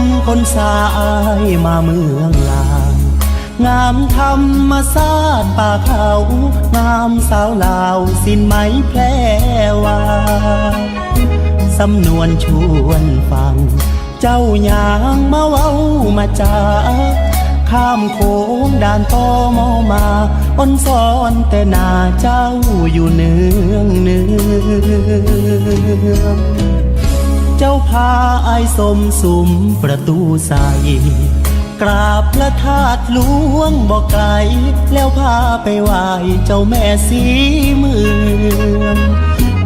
ำคนสายมาเมืองลางงามธรรมศาสตร์ป่าเขางามสาวลาวสินไหมแพรวาสำนวนชวนฟังเจ้าหยางมาเว้ามาจาข้ามโค้งด่านตมมาอ้นสอนแต่หน้าเจ้าอยู่เนืองเจ้าพาไอ้สมสุมประตูใสกราบพระธาตุหลวงบ่ไกลแล้วพาไปไหว้เจ้าแม่สีเมือง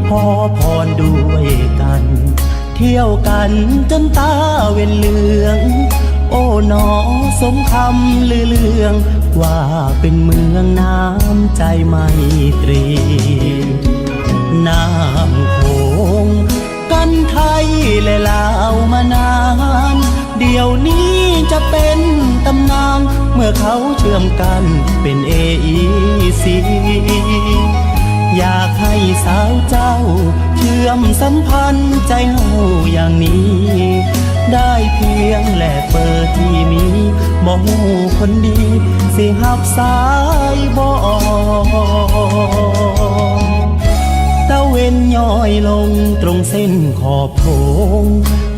ขอพรด้วยกันเที่ยวกันจนตาเว้นเหลืองโอ้หนอสมคำลือเลืองว่าเป็นเมืองน้ำใจไมตรีน้ำโขงกันไทยและลาวมานานเดี๋ยวนี้จะเป็นตำนานเมื่อเขาเชื่อมกันเป็น AEC อยากให้สาวเจ้าเชื่อมสัมพันธ์ใจเฮาอย่างนี้ได้เพียงแลกเบอร์ที่มีบ่ฮู้คนดีสิหับสายบ่ตะเว้นย้อยลงตรงเส้นขอบโถง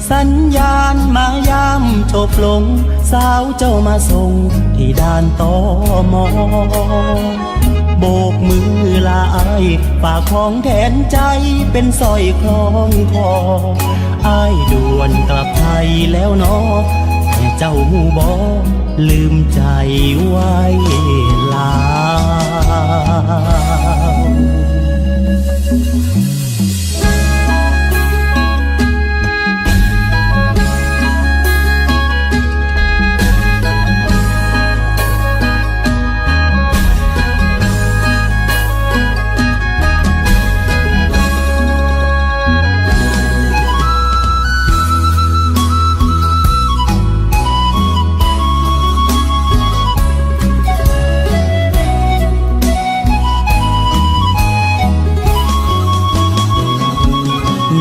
สัญญาณมายามจบลงสาวเจ้ามาส่งที่ด่านตมโบกมือลาอ้ายฝากของแทนใจเป็นสร้อยคล้องคออ้ายด่วนกลับไทยแล้วเนาะแต่เจ้าหูบ่ลืมใจไว้ลาว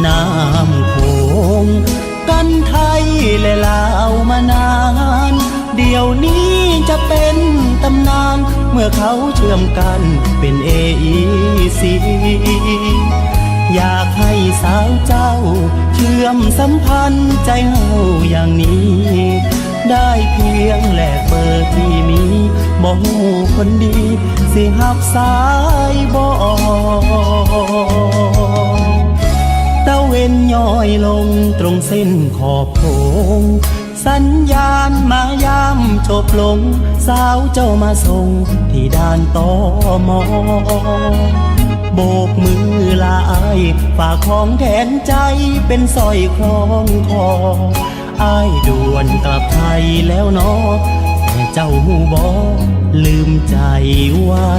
น้ำโขงกันไทยและลาวมานานเดี๋ยวนี้จะเป็นตำนานเมื่อเขาเชื่อมกันเป็น AEC อยากให้สาวเจ้าเชื่อมสัมพันธ์ใจเฮาอย่างนี้ได้เพียงแลกเบอร์ที่มีบ่ฮู้คนดีสิหับสายบ่ตะเว้นย้อยลงตรงเส้นขอบโถงสัญญาณมายามจบลงสาวเจ้ามาส่งที่ด่านตมโบกมือลาอ้ายฝากของแทนใจเป็นสร้อยคล้องคออ้ายด่วนกลับไทยแล้วเนาะแต่เจ้าหูบ่ลืมใจไว้